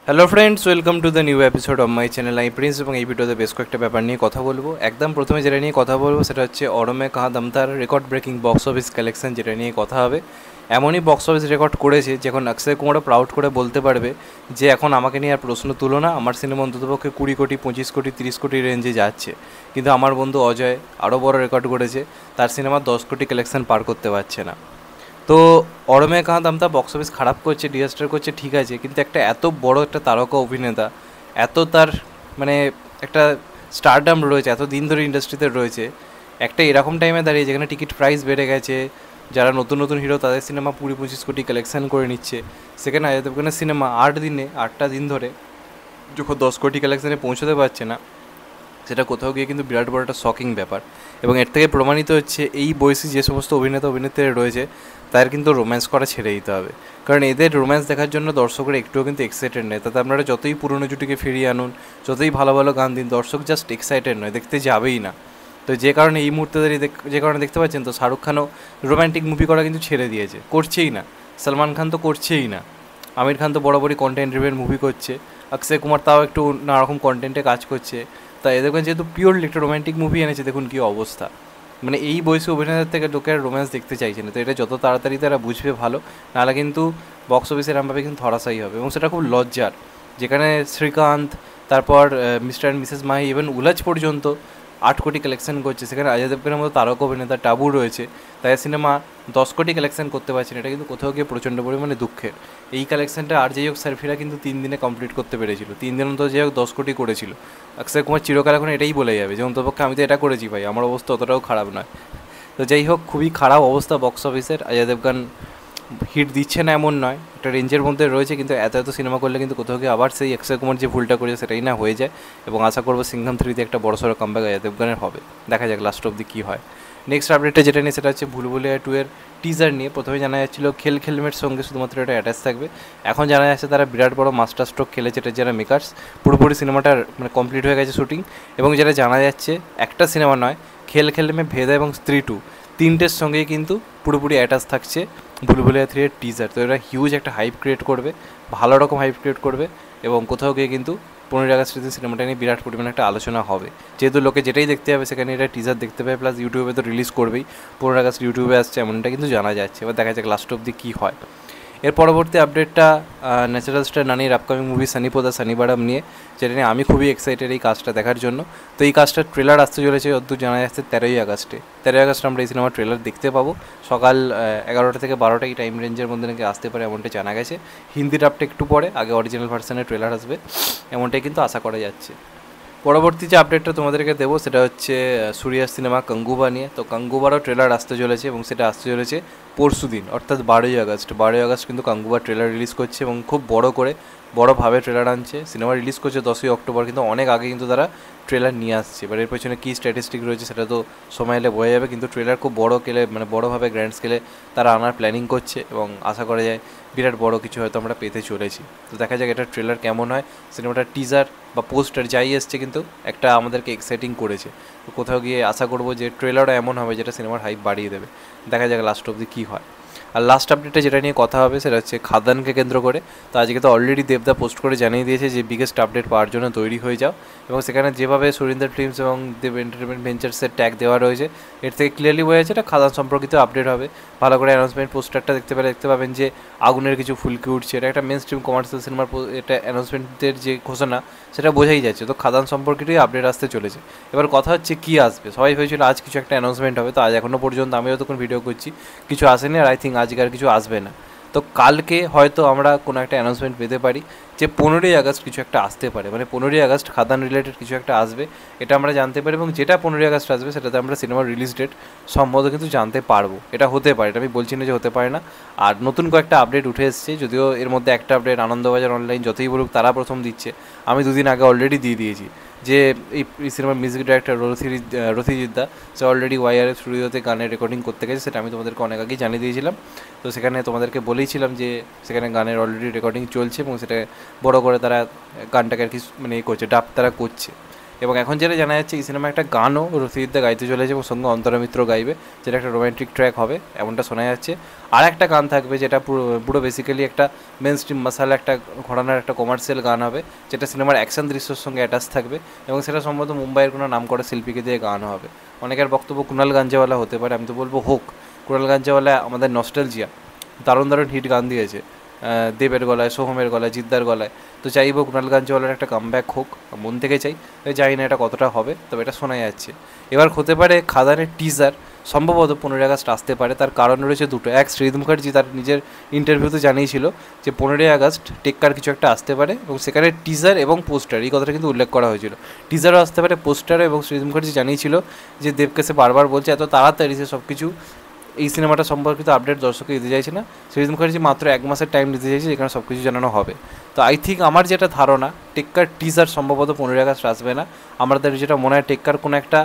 Hello friends, welcome to the new episode of my channel I Prince. এবং এই ভিডিওতে বেশ কয়েকটা ব্যাপার নিয়ে কথা বলবো। একদম প্রথমে যেটা নিয়ে কথা বলবো সেটা হচ্ছে অরমে কাহা দমতার record breaking box office collection, যেটা নিয়ে কথা হবে। এমনই বক্স অফিস রেকর্ড করেছে যখন অক্ষয় কুমারও প্রাউড করে বলতে পারবে যে এখন আমাকে নিয়ে আর প্রশ্ন তুলো না, আমার সিনেমা অন্ততপক্ষে 20 কোটি, 25 কোটি, 30 কোটি রেঞ্জে যাচ্ছে। কিন্তু আমার বন্ধু অজয় আরও বড় রেকর্ড করেছে, তার সিনেমা 10 কোটি কালেকশন পার করতে পারছে না। তো অরমে কাহাত আমতা বক্স অফিস খারাপ করছে, ডিজাস্টার করছে, ঠিক আছে, কিন্তু একটা এত বড় একটা তারকা অভিনেতা, এত তার মানে একটা স্টারডাম রয়েছে, এত দিন ধরে ইন্ডাস্ট্রিতে রয়েছে, একটা এরকম টাইমে দাঁড়িয়ে যেখানে টিকিট প্রাইস বেড়ে গেছে, যারা নতুন নতুন হিরো তাদের সিনেমা 20-25 কোটি কালেকশান করে নিচ্ছে, সেখানে অজয় দেবগনের সিনেমা 8টা দিন ধরে যখন 10 কোটি কালেকশানে পৌঁছতে পারছে না, সেটা কোথাও গিয়ে কিন্তু বিরাট বড় একটা শকিং ব্যাপার। এবং এর থেকে প্রমাণিত হচ্ছে এই বয়সী যে সমস্ত অভিনেতা অভিনেত্রীরা রয়েছে তাদের কিন্তু রোম্যান্স করা ছেড়ে দিতে হবে, কারণ এদের রোম্যান্স দেখার জন্য দর্শকরা একটুও কিন্তু এক্সাইটেড নয়। তাতে আপনারা যতই পুরনো জুটিকে ফিরিয়ে আনুন, যতই ভালো ভালো গান দিন, দর্শক জাস্ট এক্সাইটেড নয়, দেখতে যাবেই না। তো যে কারণে এই মুহূর্তে দাঁড়িয়ে যে কারণে দেখতে পাচ্ছেন, তো শাহরুখ খানও রোম্যান্টিক মুভি করা কিন্তু ছেড়ে দিয়েছে, করছেই না। সলমান খান তো করছেই না। আমির খান তো বরাবরই কন্টেন্ট ড্রিভেন মুভি করছে। অক্ষয় কুমার তাও একটু নানারকম কন্টেন্টে কাজ করছে। তাই দেখবেন যেহেতু পিওরলি একটা রোম্যান্টিক মুভি এনেছে, দেখুন কী অবস্থা। মানে এই বয়সে অভিনেতার থেকে লোকের রোম্যান্স দেখতে চাইছে না। তো এটা যত তাড়াতাড়ি তারা বুঝবে ভালো, নাহলে কিন্তু বক্স অফিসের এরমভাবে কিন্তু ধরাশায়ী হবে। এবং সেটা খুব লজ্জার, যেখানে শ্রীকান্ত, তারপর Mr and Mrs Mahi, even Ulajh পর্যন্ত 8 কোটি কালেকশন করছে, সেখানে অজয় দেবগনের মতো তারকা অভিনেতা টাবু রয়েছে, তাই সিনেমা 10 কোটি কালেকশন করতে পারছে না। এটা কিন্তু কোথাও গিয়ে প্রচণ্ড পরিমাণে দুঃখের। এই কালেকশনটা আর যাই হোক সার্ফিরা কিন্তু 3 দিনে কমপ্লিট করতে পেরেছিল, 3 দিন অন্তত যাই হোক 10 কোটি করেছিল। অক্ষয় কুমার চিরকাল এখন এটাই বলে যাবে যে অন্তপক্ষে আমি তো এটা করেছি ভাই, আমার অবস্থা অতটাও খারাপ নয়। তো যাই হোক, খুবই খারাপ অবস্থা বক্স অফিসের। অজয় দেবগান হিট দিচ্ছে না এমন নয়, একটা রেঞ্জের মধ্যে রয়েছে, কিন্তু এত এত সিনেমা করলে কিন্তু কোথাও গিয়ে আবার সেই অক্ষয় কুমার যে ভুলটা করেছে সেটাই না হয়ে যায়। এবং আশা করবো সিংঘম 3-তে একটা বড়সড় কামব্যাক অজয় দেবগানের হবে। দেখা যাক লাস্ট অব্দি কী হয়। নেক্সট আপডেটটা যেটা নিয়ে সেটা হচ্ছে ভুলভুলিয়া 2-এর টিজার নিয়ে। প্রথমে জানা যাচ্ছিল খেল খেলমের সঙ্গে শুধুমাত্র এটা অ্যাটাচ থাকবে, এখন জানা যাচ্ছে তারা বিরাট বড় মাস্টার স্ট্রোক খেলেছে এটার যারা মেকার্স। পুরোপুরি সিনেমাটার মানে কমপ্লিট হয়ে গেছে শুটিং। এবং যেটা জানা যাচ্ছে একটা সিনেমা নয়, খেল খেলমে, ভেদা এবং স্ত্রী 2 তিনটের সঙ্গেই কিন্তু পুরোপুরি অ্যাটাচ থাকছে ভুলভুলিয়া 3-এর টিজার। তো এরা হিউজ একটা হাইপ ক্রিয়েট করবে, ভালো রকম হাইপ ক্রিয়েট করবে। এবং কোথাও গিয়ে কিন্তু 15 আগস্ট সিনেমাটা নিয়ে বিরাট পরিমাণে একটা আলোচনা হবে, যেহেতু লোকে যেটাই দেখতে হবে সেখানে এটা টিজার দেখতে পাবে, প্লাস ইউটিউবে তো রিলিজ করবেই। 15 আগস্ট ইউটিউবে আসছে এমনটা কিন্তু জানা যাচ্ছে। এবার দেখা যাক লাস্ট অব্দি কী হয়। এর পরবর্তী আপডেটটা ন্যাচারাল স্টার নানির আপকামিং মুভি সানিপোদা সানিবারাম নিয়ে, যেটা নিয়ে আমি খুবই এক্সাইটেড এই কাজটা দেখার জন্য। তো এই কাজটার ট্রেলার আসতে চলেছে যতদূর জানা যাচ্ছে 13 আগস্টে। 13 আগস্ট আমরা এই সিনেমার ট্রেলার দেখতে পাবো, সকাল 11টা থেকে 12টা এই টাইম রেঞ্জের মধ্যে নাকি আসতে পারে এমনটা জানা গেছে। হিন্দি ডাবটা একটু পরে, আগে অরিজিনাল ভার্সানের ট্রেলার আসবে এমনটাই কিন্তু আশা করা যাচ্ছে। পরবর্তী যে আপডেটটা তোমাদেরকে দেবো সেটা হচ্ছে সূর্যার সিনেমা কাঙ্গুবা নিয়ে। তো কাঙ্গুবারও ট্রেলার আসতে চলেছে এবং সেটা আসতে চলেছে পরশু দিন, অর্থাৎ 12ই আগস্ট। 12ই আগস্ট কিন্তু কাঙ্গুবার ট্রেলার রিলিজ করছে এবং খুব বড় করে বড়োভাবে ট্রেলার আনছে। সিনেমা রিলিজ করছে 10ই অক্টোবর, কিন্তু অনেক আগে কিন্তু তারা ট্রেলার নিয়ে আসছে। এবার এর পেছনে কী স্ট্যাটিস্টিক রয়েছে সেটা তো সময় এলে বোঝা যাবে, কিন্তু ট্রেলার খুব বড় স্কেলে, মানে বড়োভাবে গ্র্যান্ড স্কেলে তারা আনার প্ল্যানিং করছে এবং আশা করা যায় বিরাট বড় কিছু হয়তো আমরা পেতে চলেছি। তো দেখা যাক এটার ট্রেলার কেমন হয়। সিনেমাটার টিজার বা পোস্টার যাই এসছে কিন্তু একটা আমাদেরকে এক্সাইটিং করেছে। তো কোথাও গিয়ে আশা করবো যে ট্রেলারও এমন হবে যেটা সিনেমার হাইপ বাড়িয়ে দেবে। দেখা যাক লাস্ট অবধি কী হয়। আর লাস্ট আপডেটে যেটা নিয়ে কথা হবে সেটা হচ্ছে খাদানকে কেন্দ্র করে। তো আজকে তো অলরেডি দেবদা পোস্ট করে জানিয়ে দিয়েছে যে বিগেস্ট আপডেট পাওয়ার জন্য তৈরি হয়ে যাও। এবং সেখানে যেভাবে সুরিন্দর ফিল্মস এবং দেব এন্টারটেনমেন্ট ভেঞ্চার্সের ট্যাগ দেওয়া রয়েছে, এর থেকে ক্লিয়ারলি বোঝা যাচ্ছে এটা খাদান সম্পর্কিত আপডেট হবে। ভালো করে অ্যানাউন্সমেন্ট পোস্টারটা দেখতে পাবেন যে আগুনের কিছু ফুলকি উঠছে, এটা একটা মেন স্ট্রিম কমার্শিয়াল সিনেমার এটা অ্যানাউন্সমেন্টের যে ঘোষণা সেটা বোঝাই যাচ্ছে। তো খাদান সম্পর্কিতই আপডেট আসতে চলেছে। এবার কথা হচ্ছে কী আসবে, সবাই ভেবেছিল আজ কিছু একটা অ্যানাউন্সমেন্ট হবে, তো আজ এখনও পর্যন্ত আমিও তখন ভিডিও করছি কিছু আসেনি, আর আই থিঙ্ক আজকে আর কিছু আসবে না। তো কালকে হয়তো আমরা কোনো একটা অ্যানাউন্সমেন্ট পেতে পারি যে 15ই আগস্ট কিছু একটা আসতে পারে, মানে 15ই আগস্ট খাদান রিলেটেড কিছু একটা আসবে, এটা আমরা জানতে পারি। এবং যেটা 15ই আগস্ট আসবে সেটাতে আমরা সিনেমার রিলিজ ডেট সম্ভবত কিন্তু জানতে পারবো। এটা হতে পারে, এটা আমি বলছি না যে হতে পারে না। আর নতুন কয়েকটা আপডেট উঠে এসেছে, যদিও এর মধ্যে একটা আপডেট আনন্দবাজার অনলাইন যতই বলুক তারা প্রথম দিচ্ছে, আমি দুদিন আগে অলরেডি দিয়ে দিয়েছি যে এই সিনেমার মিউজিক ডাইরেক্টর রথিজিৎ দা সে অলরেডি ওয়াইআরএফ স্টুডিওতে গানের রেকর্ডিং করতে গেছে, সেটা আমি তোমাদেরকে অনেক আগেই জানিয়ে দিয়েছিলাম। তো সেখানে তোমাদেরকে বলেইছিলাম যে সেখানে গানের অলরেডি রেকর্ডিং চলছে এবং সেটা বড় করে তারা গানটাকে আর কি মানে করছে, ডাব তারা করছে। এবং এখন যেটা জানা যাচ্ছে এই সিনেমা একটা গানও রসিদা গাইতে চলেছে এবং সঙ্গে অন্তরা মিত্র গাইবে, যেটা একটা রোম্যান্টিক ট্র্যাক হবে এমনটা শোনা যাচ্ছে। আর একটা গান থাকবে যেটা পুরো বেসিক্যালি একটা মেন স্ট্রিম মশালা একটা ঘোরানোর একটা কমার্শিয়াল গান হবে, যেটা সিনেমার অ্যাকশন দৃশ্যের সঙ্গে অ্যাটাচ থাকবে এবং সেটা সম্ভবত মুম্বাইয়ের কোনো নাম করা শিল্পীকে দিয়ে গান হবে। অনেকের বক্তব্য কুণাল গাঞ্জেওয়ালা হতে পারে, আমি তো বলবো হোক। কুণাল গাঞ্জেওয়ালা আমাদের নস্টালজিয়া, দারুণ দারুণ হিট গান দিয়েছে দেবের গলায়, সোহমের গলায়, জিদ্দার গলায়। তো চাইবো কুণাল গাঞ্জেওয়ালার একটা কামব্যাক হোক, মন থেকে চাই। জানি না এটা কতটা হবে, তবে এটা শোনা যাচ্ছে। এবার হতে পারে খাদানের টিজার সম্ভবত 15 আগস্ট আসতে পারে। তার কারণ রয়েছে দুটো। এক, শ্রীজিৎ মুখার্জি তার নিজের ইন্টারভিউতে জানিয়েছিল যে 15 আগস্ট টেক্কার কিছু একটা আসতে পারে এবং সেখানে টিজার এবং পোস্টার এই কথাটা কিন্তু উল্লেখ করা হয়েছিল। টিজারও আসতে পারে, পোস্টারও, এবং শ্রীজিৎ মুখার্জি জানিয়েছিল যে দেবকে সে বারবার বলছে এত তাড়াতাড়ি সে সব কিছু এই সিনেমাটা সম্পর্কিত আপডেট দর্শককে দিতে চাইছে না। শ্রীজিৎ মুখার্জি মাত্র 1 মাসের টাইম দিতে চাইছে যেখানে সব কিছু জানানো হবে। তো আই থিঙ্ক আমার যেটা ধারণা টেক্কার টিজার সম্ভবত 15 আগস্ট আসবে না। আমাদের যেটা মনে হয় টেক্কার কোনো একটা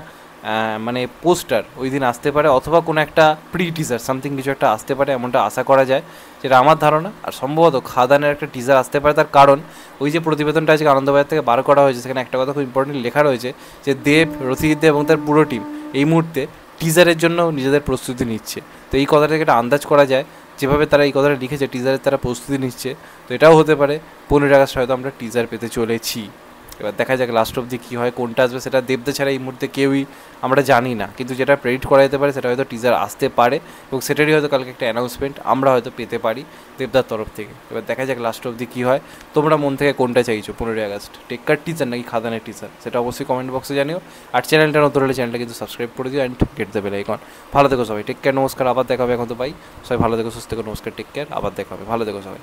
মানে পোস্টার ওই দিন আসতে পারে, অথবা কোনো একটা প্রি টিজার সামথিং কিছু একটা আসতে পারে, এমনটা আশা করা যায়, যেটা আমার ধারণা। আর সম্ভবত খাদানের একটা টিজার আসতে পারে। তার কারণ ওই যে প্রতিবেদনটা আজকে আনন্দবাজার থেকে বার করা হয়েছে, সেখানে একটা কথা খুব ইম্পর্টেন্ট লেখা রয়েছে যে দেব, রসিদ এবং তার পুরো টিম এই মুহূর্তে টিজারের জন্য নিজেদের প্রস্তুতি নিচ্ছে। তো এই কথাটা থেকে একটা আন্দাজ করা যায়, যেভাবে তারা এই কথাটা লিখেছে টিজারের তারা প্রস্তুতি নিচ্ছে। তো এটাও হতে পারে 15 আগস্ট হয়তো আমরা টিজার পেতে চলেছি। এবার দেখা যাক লাস্ট অবধি কী হয়, কোনটা আসবে সেটা দেবদা ছাড়া এই মুহূর্তে কেউই আমরা জানি না। কিন্তু যেটা প্রেডিক্ট করা যেতে পারে সেটা হয়তো টিজার আসতে পারে এবং সেটারই হয়তো কালকে একটা অ্যানাউন্সমেন্ট আমরা হয়তো পেতে পারি দেবদার তরফ থেকে। এবার দেখা যাক লাস্ট অবধি কী হয়। তোমরা মন থেকে কোনটা চাইছো, 15 আগস্ট টেক্কার টিজার নাকি খাদানের টিজার, সেটা অবশ্যই কমেন্ট বক্সে জানিও। আর চ্যানেলটা নতুন হলে চ্যানেলটা কিন্তু সাবস্ক্রাইব করে দিও and get the bell icon. ভালো থেকো সবাই, টেক কেয়ার, নমস্কার, আবার দেখা হবে। এখন তো পাই সবাই ভালো থেকো, সুস্থ থেকো, নমস্কার, টেক কেয়ার, আবার দেখা হবে, ভালো থেকো সবাই।